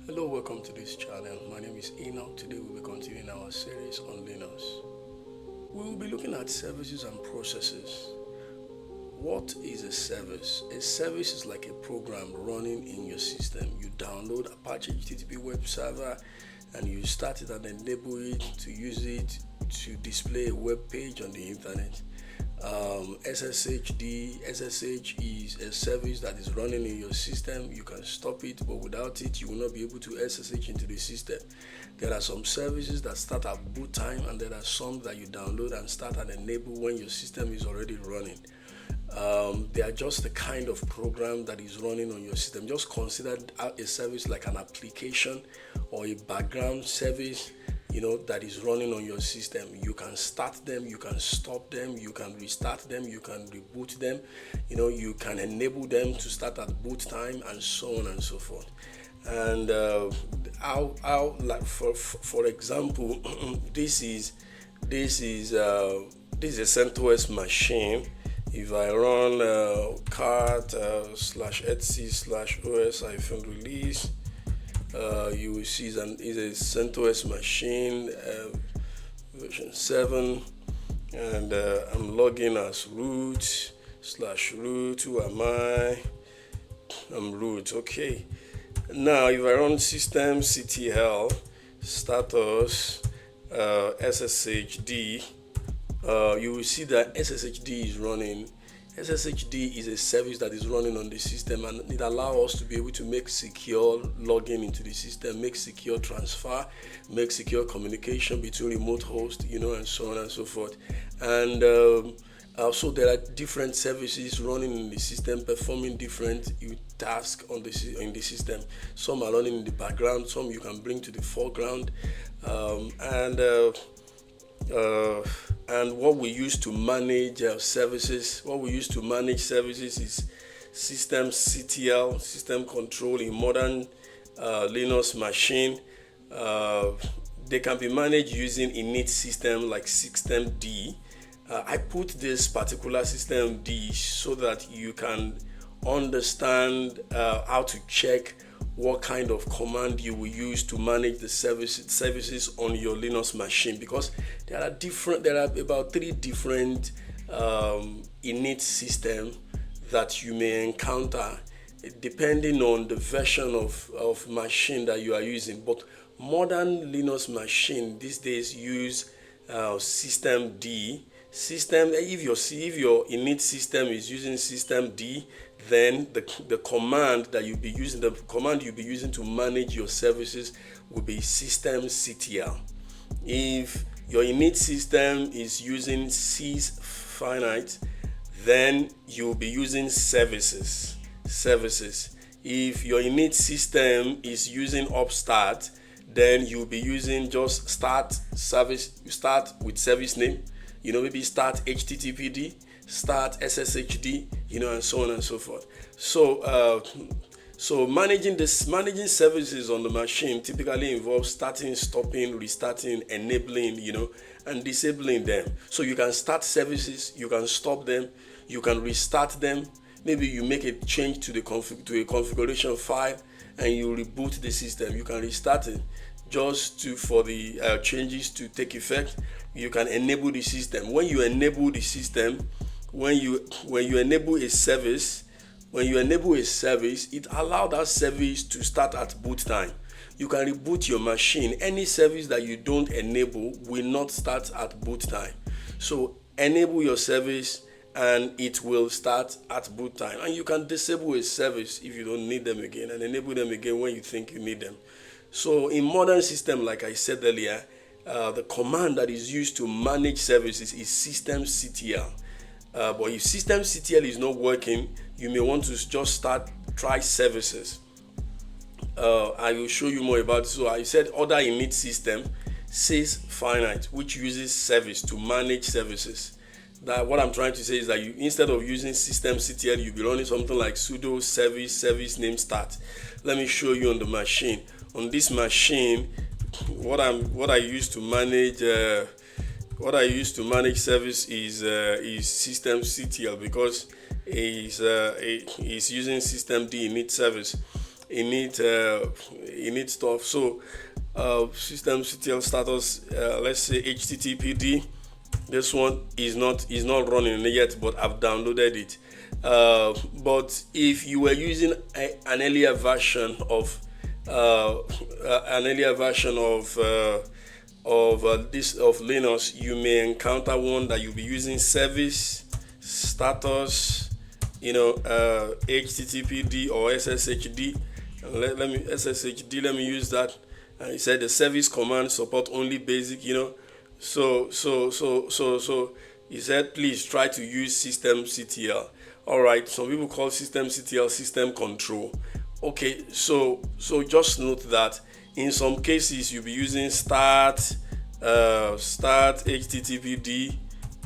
Hello, welcome to this channel. My name is Enoch. Today we'll be continuing our series on Linux. We will be looking at services and processes. What is a service? A service is like a program running in your system. You download Apache HTTP web server and you start it and enable it to use it to display a web page on the internet. SSH is a service that is running in your system. You can stop it, but without it, you will not be able to SSH into the system. There are some services that start at boot time, and there are some that you download and start and enable when your system is already running. They are just the kind of program that is running on your system. Just consider a service like an application or a background service, that is running on your system. You can start them, you can stop them, you can restart them, you can reboot them, you can enable them to start at boot time, and so on and so forth. And like for example, this is a CentOS machine. If I run /etc/os-release, you will see it's a CentOS machine, version 7, and I'm logging as root/root. Who am I? I'm root. Okay. Now, if I run systemctl status sshd, you will see that sshd is running. SSHD is a service that is running on the system, and it allows us to be able to make secure login into the system, make secure transfer, make secure communication between remote hosts, and so on and so forth. And also there are different services running in the system, performing different tasks in the system. Some are running in the background, some you can bring to the foreground, and what we use to manage services is systemctl, system control in modern Linux machine. They can be managed using init system like systemd. I put this particular systemd so that you can understand how to check what kind of command you will use to manage the services on your Linux machine, because there are about 3 different init systems that you may encounter depending on the version of machine that you are using. But modern Linux machine these days use systemd. If your init system is using systemd, then the command you'll be using to manage your services will be systemctl. If your init system is using sysfinite, then you'll be using services. If your init system is using upstart, then you'll be using just start service. You start with service name, maybe start httpd, start sshd, and so on and so forth. So managing services on the machine typically involves starting, stopping, restarting, enabling, and disabling them. So you can start services, you can stop them, you can restart them. Maybe you make a change to a configuration file and you reboot the system. You can restart it for the changes to take effect. You can enable the system. When you enable the system, when you enable a service, it allows that service to start at boot time. You can reboot your machine. Any service that you don't enable will not start at boot time. So enable your service and it will start at boot time. And you can disable a service if you don't need them again and enable them again when you think you need them. So in modern system, like I said earlier, the command that is used to manage services is systemctl. But if systemctl is not working, you may want to just try services. I will show you more about it. So I said other init system, sysfinite, which uses service to manage services. That what I'm trying to say is that instead of using systemctl, you'll be running something like sudo service name start. Let me show you on the machine. On this machine, what I use to manage service is systemctl, because it's using systemd init service. Init init stuff. So systemctl status, let's say httpd. This one is not running yet, but I've downloaded it. But if you were using an earlier version of Linux, you may encounter one that you'll be using service status, httpd or sshd. Let me use that. And it said the service command support only basic, So he said please try to use systemctl. All right, some people call systemctl system control. Okay, so just note that in some cases you'll be using start httpd,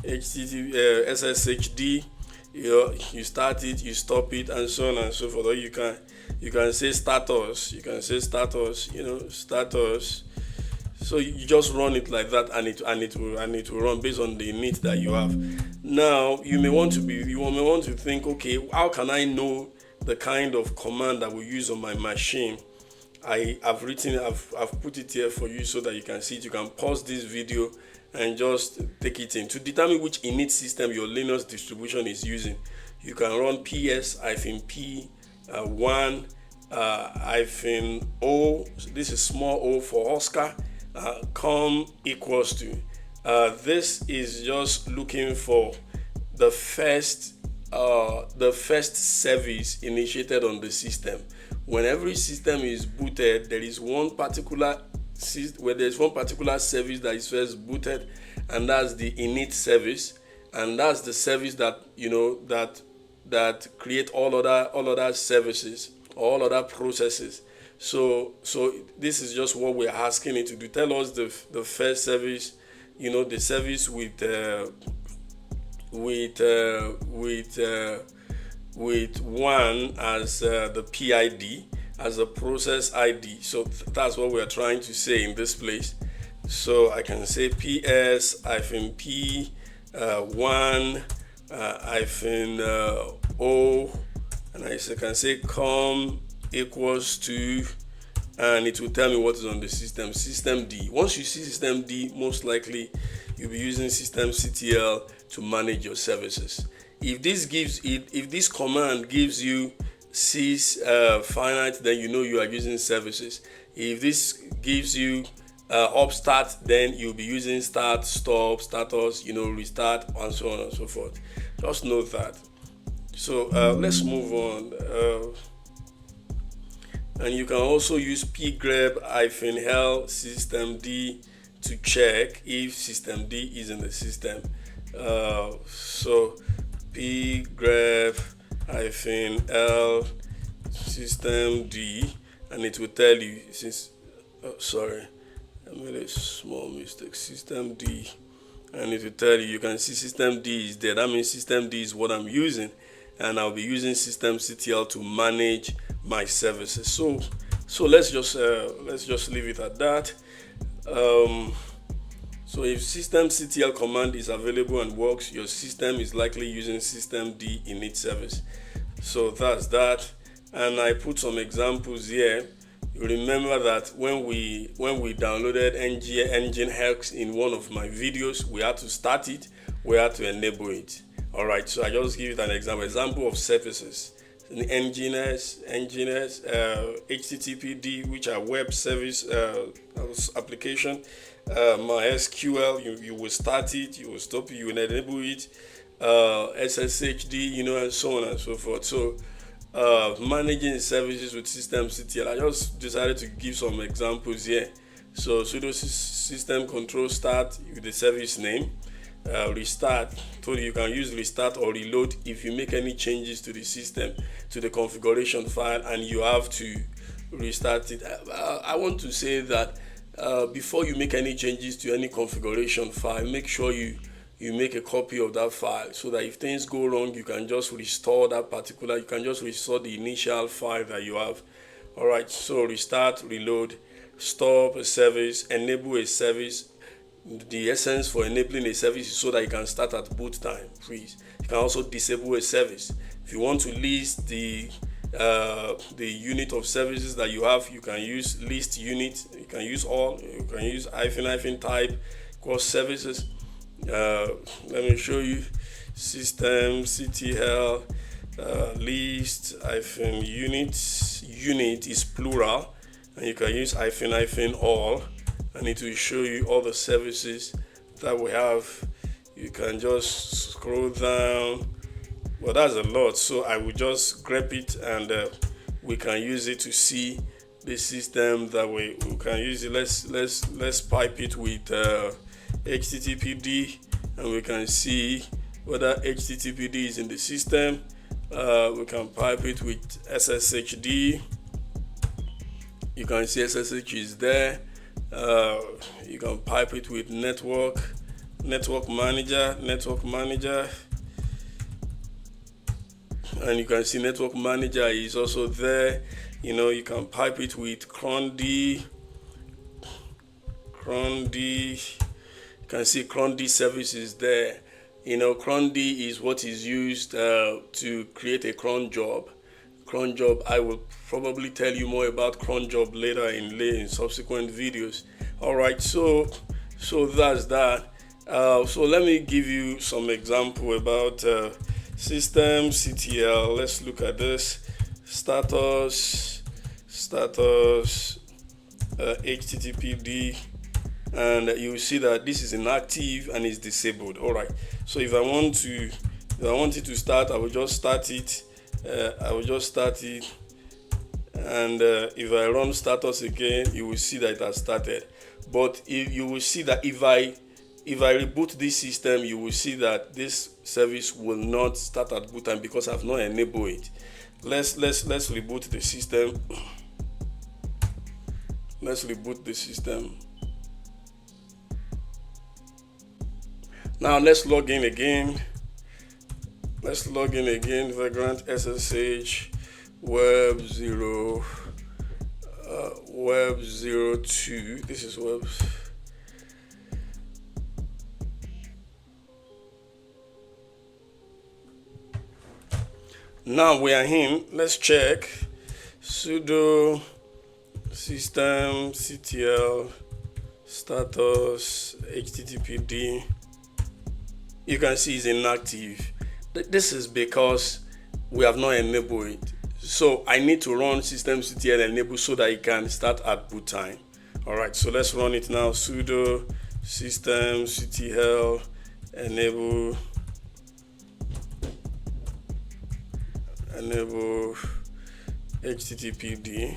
sshd. You start it, you stop it, and so on and so forth. Or you can say status. You can say status. Status. So you just run it like that, and it will run based on the init that you have. Now you may want to think, okay, how can I know the kind of command that we use on my machine? I've put it here for you so that you can see it. You can pause this video and just take it in. To determine which init system your Linux distribution is using, you can run ps-p1-o. This is small o for Oscar. Com equals to. This is just looking for the first service initiated on the system. When every system is booted, there is one particular service that is first booted, and that's the init service, and that's the service that that create all other services, all other processes. So this is just what we're asking it to do. Tell us the first service, the service with one as the PID, as a process ID. So that's what we're trying to say in this place. So I can say ps-p1-o, and I can say com equals to, and it will tell me what is on the system. Systemd. Once you see systemd, most likely you'll be using systemctl to manage your services. If this command gives you sys finite, then you are using services. If this gives you upstart, then you'll be using start, stop, status, restart, and so on and so forth. Just note that. So let's move on. And you can also use pgrep-l systemd to check if systemd is in the system. So pgrep-l systemd, and it will tell you, I made a small mistake, systemd, and it will tell you, you can see systemd is there. That means systemd is what I'm using, and I'll be using systemctl to manage my services. So let's just leave it at that. So if systemctl command is available and works, your system is likely using systemd init service. So that's that, and I put some examples here. You remember that when we downloaded Nginx in one of my videos, we had to start it, we had to enable it. All right, so I just give it an example of services. Nginx, HTTPD, which are web service application. MySQL, you will start it, you will stop it, you will enable it. SSHD, and so on and so forth. So managing services with systemctl, I just decided to give some examples here. So sudo system control start with the service name. Restart, so you can use restart or reload if you make any changes to the system, to the configuration file, and you have to restart it. I want to say that before you make any changes to any configuration file, make sure you make a copy of that file, so that if things go wrong, you can just restore the initial file that you have. All right, so restart, reload, stop a service, enable a service. The essence for enabling a service is so that you can start at boot time, please. You can also disable a service. If you want to list the the unit of services that you have. You can use list unit, you can use all, you can use hyphen type equals services. Let me show you systemctl list hyphen unit. Unit is plural, and you can use hyphen all, and it will show you all the services that we have. You can just scroll down. Well, that's a lot, so I will just grab it, and we can use it to see the system that we can use it. Let's pipe it with HTTPD, and we can see whether HTTPD is in the system. We can pipe it with SSHD. You can see SSH is there. You can pipe it with network manager, and you can see network manager is also there. You can pipe it with cont. You can see cont service is there. Cron D is what is used to create a cron job. Cron job, I will probably tell you more about cron job later in subsequent videos. All right, so that's that. So let me give you some example about systemctl. Let's look at this. Status HTTPD, and you will see that this is inactive and is disabled. All right, so if I want it to start, I will just start it. And if I run status again, you will see that it has started. But you will see that if I reboot this system, you will see that this service will not start at boot time because I've not enabled it. Let's reboot the system. Let's reboot the system. Now let's log in again. Vagrant SSH web 02. This is web. Now we are in. Let's check sudo systemctl status HTTPD. You can see it's inactive. This is because we have not enabled it. So I need to run systemctl enable so that it can start at boot time. All right, so let's run it now. Sudo systemctl enable HTTPD.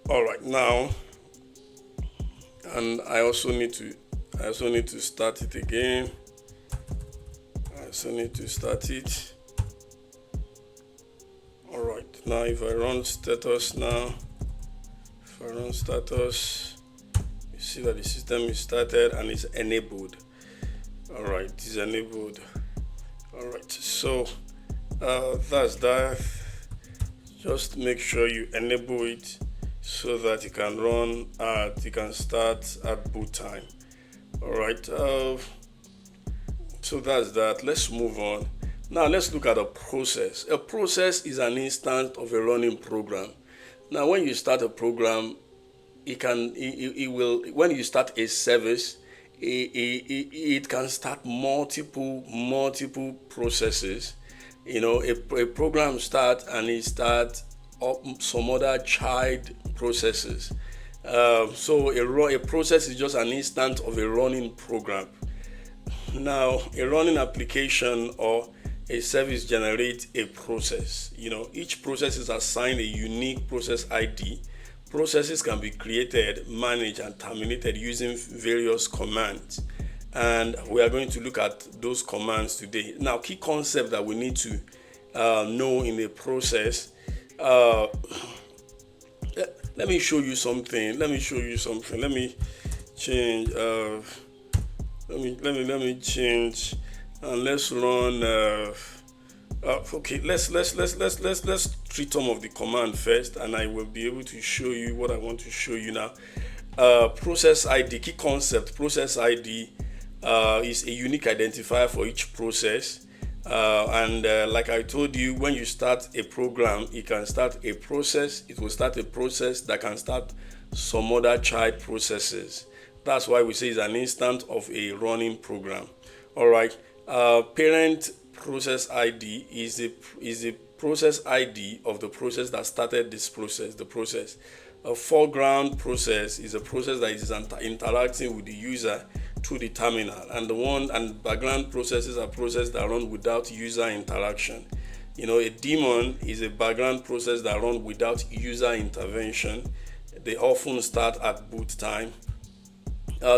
All right, now, and I also need to start it again. All right, now if I run status you see that the system is started and is enabled. All right, it is enabled. All right, so that's that. Just make sure you enable it so that it can start at boot time. All right, so that's that. Let's move on. Now let's look at a process. A process is an instance of a running program. Now when you start a program, it will when you start a service, it can start multiple processes. A program starts and it starts up some other child processes. So a process is just an instance of a running program. Now a running application or a service generates a process. Each process is assigned a unique process ID. Processes can be created, managed, and terminated using various commands. And we are going to look at those commands today. Now, key concept that we need to know in a process. Let me show you something. Let me change. Let me change, and let's run. Okay, let's treat some of the command first, and I will be able to show you what I want to show you now. Process ID, key concept. Process ID is a unique identifier for each process, Like I told you, when you start a program, it can start a process. It will start a process that can start some other child processes. That's why we say it's an instance of a running program. All right. Parent process ID is the process ID of the process that started this process. The process. A foreground process is a process that is interacting with the user through the terminal, and background processes are processes that run without user interaction. A daemon is a background process that run without user intervention. They often start at boot time.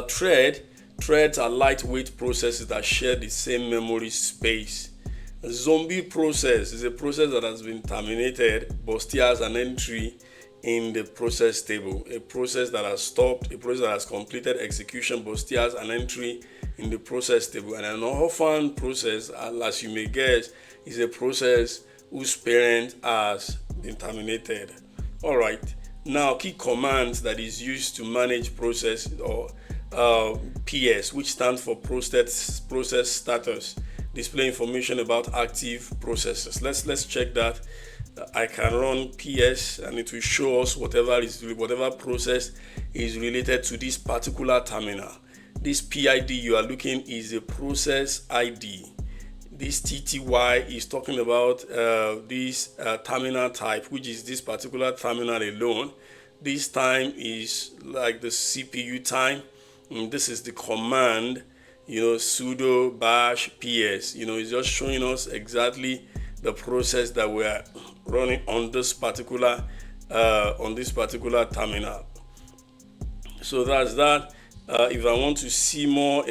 Threads are lightweight processes that share the same memory space. A zombie process is a process that has been terminated but still has an entry in the process table. A process that has stopped, a process that has completed execution but still has an entry in the process table. And an orphan process, as you may guess, is a process whose parent has been terminated. All right. Now, key commands that is used to manage process, or PS, which stands for process status, display information about active processes. Let's check that. I can run PS and it will show us whatever process is related to this particular terminal. This PID you are looking is a process ID. This TTY is talking about this terminal type, which is this particular terminal alone. This time is like the CPU time. And this is the command, sudo bash ps. It's just showing us exactly the process that we are running on this particular terminal. So that's that. If I want to see more,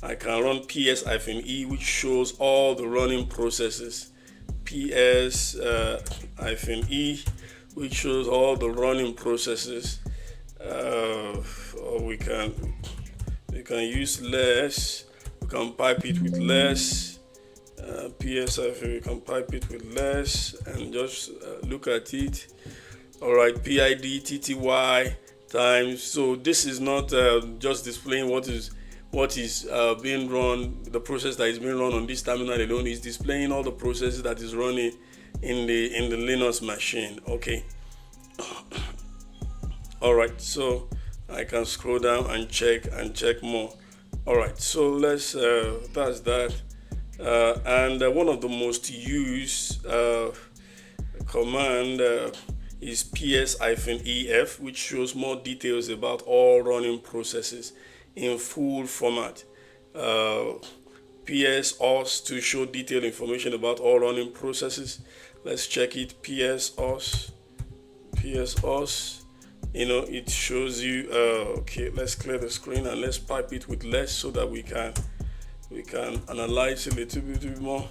I can run ps-e, which shows all the running processes. ps-e, which shows all the running processes. Or we can use less. We can pipe it with less. we can pipe it with less and just look at it. All right, PID TTY times. So this is not just displaying what is being run. The process that is being run on this terminal alone is displaying all the processes that is running in the Linux machine. Okay. All right, so I can scroll down and check more. All right, so let's that's that. And one of the most used command is ps-ef, which shows more details about all running processes in full format. ps-os to show detailed information about all running processes. Let's check it. ps-os. It shows you. Okay, let's clear the screen and let's pipe it with less so that we can analyze a little bit more.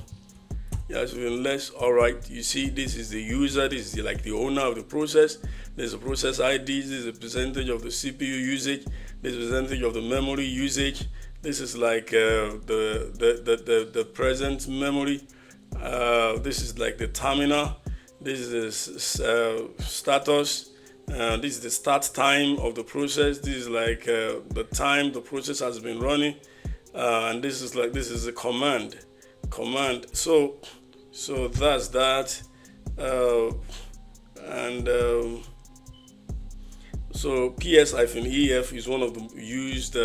Yes, with less. All right, you see, this is the user. This is like the owner of the process. There's a process ID. This is a percentage of the CPU usage. This is a percentage of the memory usage. This is like the present memory. This is like the terminal. This is the status. This is the start time of the process. This is like the time the process has been running, and this is a command. So that's that. So ps-ef is one of the used.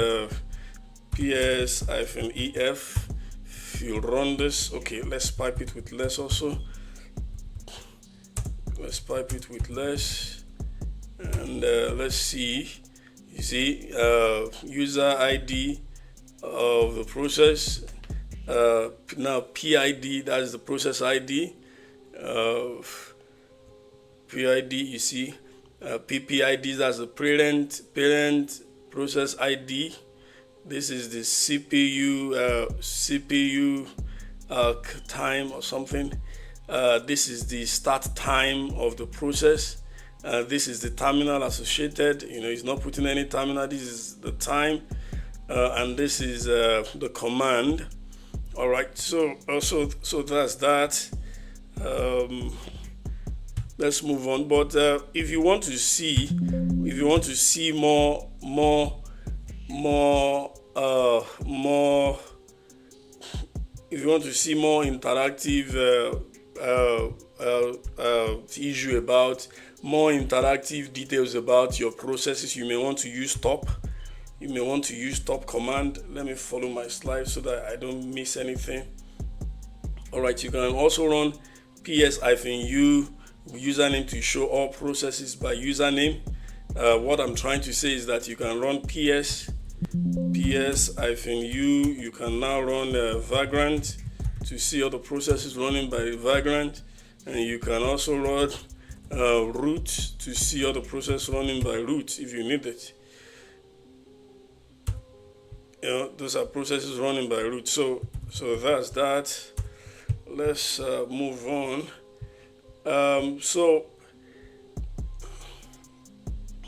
ps-ef. If you run this, okay, let's pipe it with less also. Let's pipe it with less. And let's see. You see, user ID of the process. Now PID, that is the process ID. PID, you see, PPID, that's the parent process ID. This is the CPU time or something. This is the start time of the process. This is the terminal associated. It's not putting any terminal. This is the time, and this is the command. All right. So that's that. Let's move on. But if you want to see more if you want to see more interactive issue about more interactive details about your processes, you may want to use top. You may want to use top command. Let me follow my slide so that I don't miss anything. All right, you can also run ps-u username to show all processes by username. What I'm trying to say is that you can run ps-u. You can now run vagrant to see all the processes running by vagrant, and you can also run root to see all the process running by root if you need it. Those are processes running by root. So that's that. Let's move on. So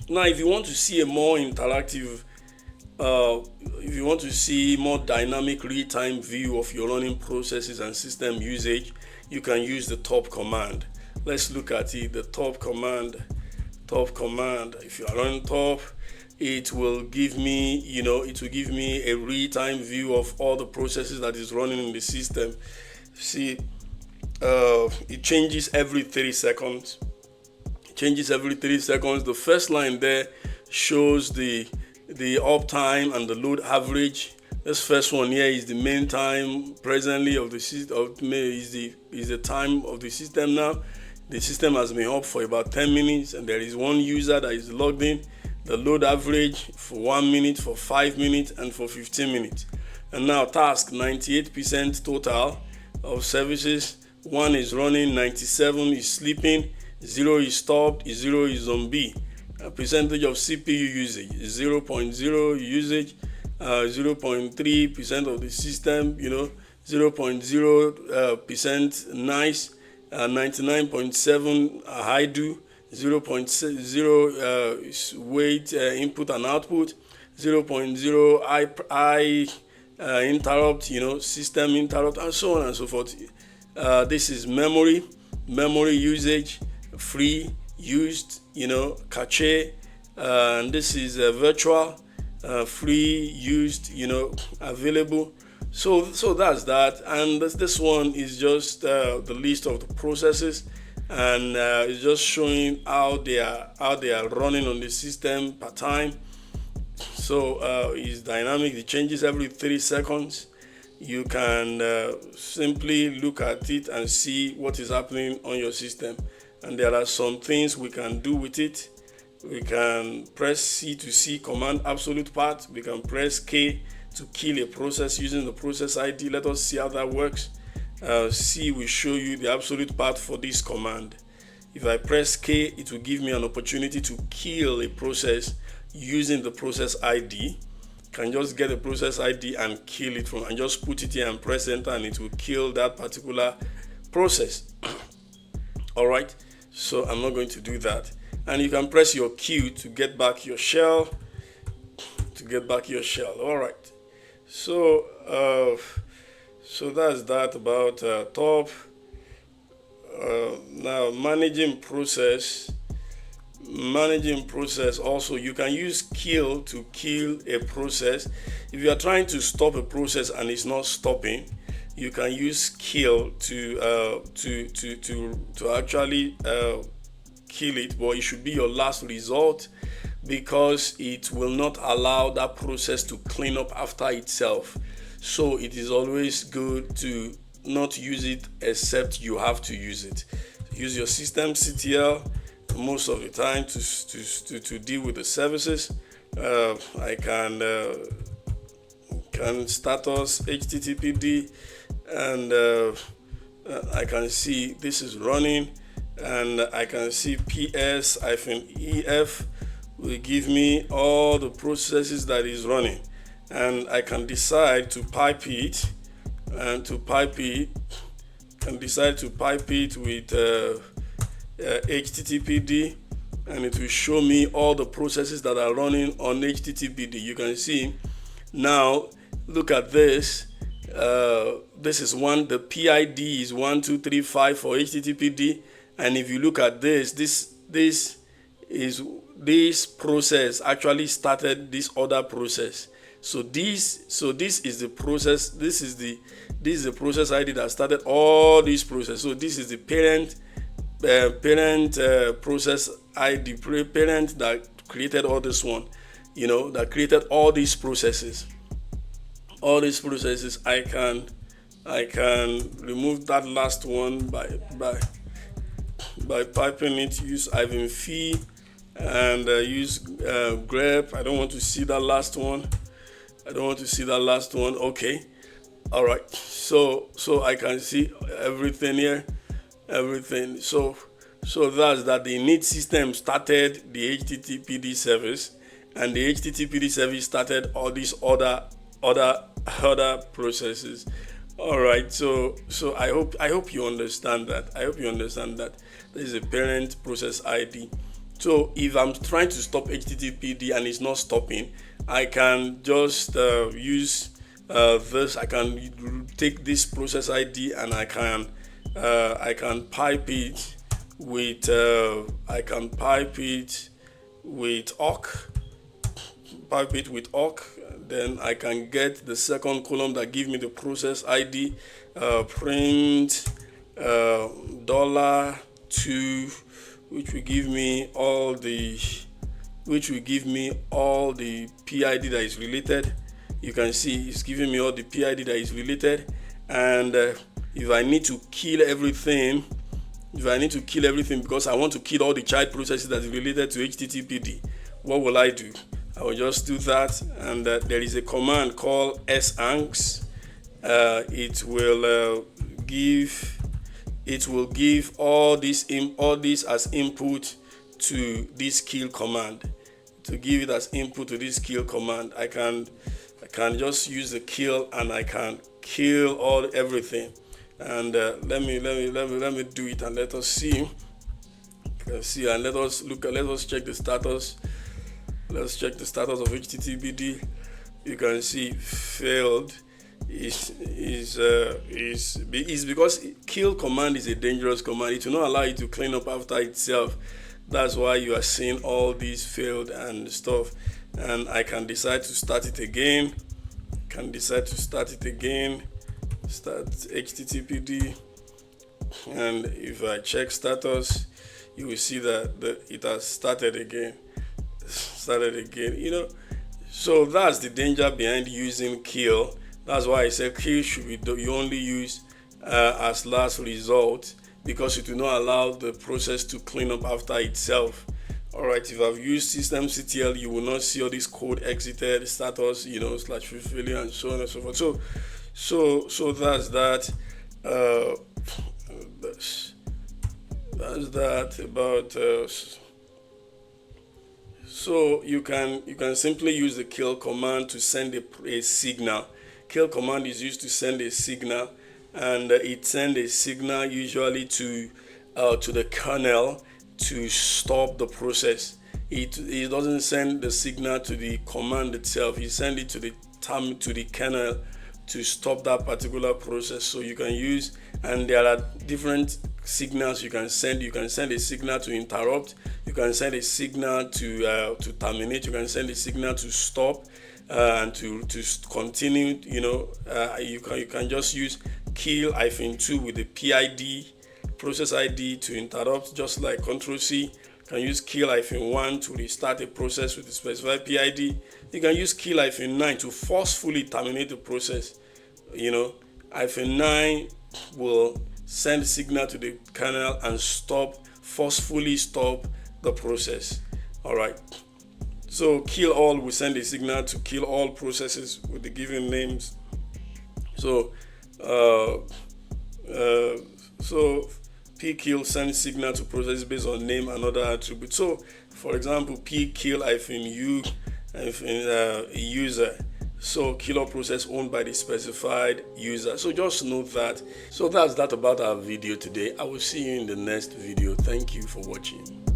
now, if you want to see a more interactive, if you want to see more dynamic real-time view of your running processes and system usage, you can use the top command. Let's look at it. The top command. If you are running top, it will give me, a real-time view of all the processes that is running in the system. See, it changes every 30 seconds. The first line there shows the uptime and the load average. This first one here is the main time presently of the system. Is the time of the system now. The system has been up for about 10 minutes, and there is one user that is logged in. The load average for 1 minute, for 5 minutes, and for 15 minutes. And now task 98% total of services. 1 is running, 97 is sleeping, 0 is stopped, 0 is on B. Percentage of CPU usage 0.0 usage, 0.3% of the system, 0.0% nice, 99.7 high do, 0.0 wait input and output, 0.0 I interrupt, system interrupt, and so on and so forth. This is memory usage, free, used, cache, and this is virtual, free, used, available. So that's that, and this one is just the list of the processes, and it's just showing how they are running on the system per time. So it's dynamic. It changes every 30 seconds. You can simply look at it and see what is happening on your system. And there are some things we can do with it. We can press C to see command absolute path. We can press K to kill a process using the process ID. Let us see how that works. C will show you the absolute path for this command. If I press K, it will give me an opportunity to kill a process using the process ID. Can just get a process ID and kill it and just put it here and press enter, and it will kill that particular process. All right, so I'm not going to do that. And you can press your Q to get back your shell. All right, so that's that about top. Now managing process also, you can use kill to kill a process. If you are trying to stop a process and it's not stopping, you can use kill to actually kill it, but it should be your last result, because it will not allow that process to clean up after itself. So it is always good to not use it except you have to use it. Use your systemctl most of the time to deal with the services. I can status httpd, and I can see this is running, and I can see ps-ef will give me all the processes that is running, and I can decide to pipe it with httpd, and it will show me all the processes that are running on httpd. You can see now, look at this. This is the PID is 1235 for httpd, and if you look at this process actually started this other process. So this is the process. This is the process ID that started all these processes. So this is the parent process ID, parent that created all this one, that created all these processes. All these processes, I can remove that last one by piping it, use -fee and use grep. I don't want to see that last one. Okay, all right. So I can see everything here, everything. So that's that. The init system started the HTTPD service, and the HTTPD service started all these other processes. All right, so I hope you understand that. There is a parent process ID. So if I'm trying to stop HTTPD and it's not stopping, I can just use this. I can take this process ID and I can pipe it with awk. Then I can get the second column that give me the process ID, print $2, which will give me all the PID that is related. You can see it's giving me all the PID that is related. And if I need to kill everything because I want to kill all the child processes that is related to HTTPD, what will I do? I will just do that, and there is a command called sanks. It will give all this as input to this kill command. To give it as input to this kill command, I can just use the kill and I can kill everything. And let me do it and let us see. And let us check the status. Let's check the status of HTTPD. You can see failed is because kill command is a dangerous command. It will not allow you to clean up after itself. That's why you are seeing all these failed and stuff. And I can decide to start it again. Start HTTPD. And if I check status, you will see that it has started again. So that's the danger behind using kill. That's why I said kill should be you only use as last result, because it will not allow the process to clean up after itself. All right, if I've used systemctl, you will not see all this code exited status, /failure and so on and so forth. So that's that. That's that about. So you can simply use the kill command to send a signal. Kill command is used to send a signal, and it sends a signal usually to the kernel to stop the process. It doesn't send the signal to the command itself. It sends it to the kernel to stop that particular process. So you can use, and there are different signals you can send. You can send a signal to interrupt. You can send a signal to terminate. You can send a signal to stop and to continue. You can just use kill -2 with the PID process ID to interrupt, just like Ctrl+C. You can use kill -1 to restart a process with the specified PID. You can use kill -9 to forcefully terminate the process. -9 will send signal to the kernel and forcefully stop the process. All right. So kill all will send a signal to kill all processes with the given names. So pkill sends signal to processes based on name and other attributes. So for example, pkill -u user. So killer process owned by the specified user. So just note that. So that's that about our video today. I will see you in the next video. Thank you for watching.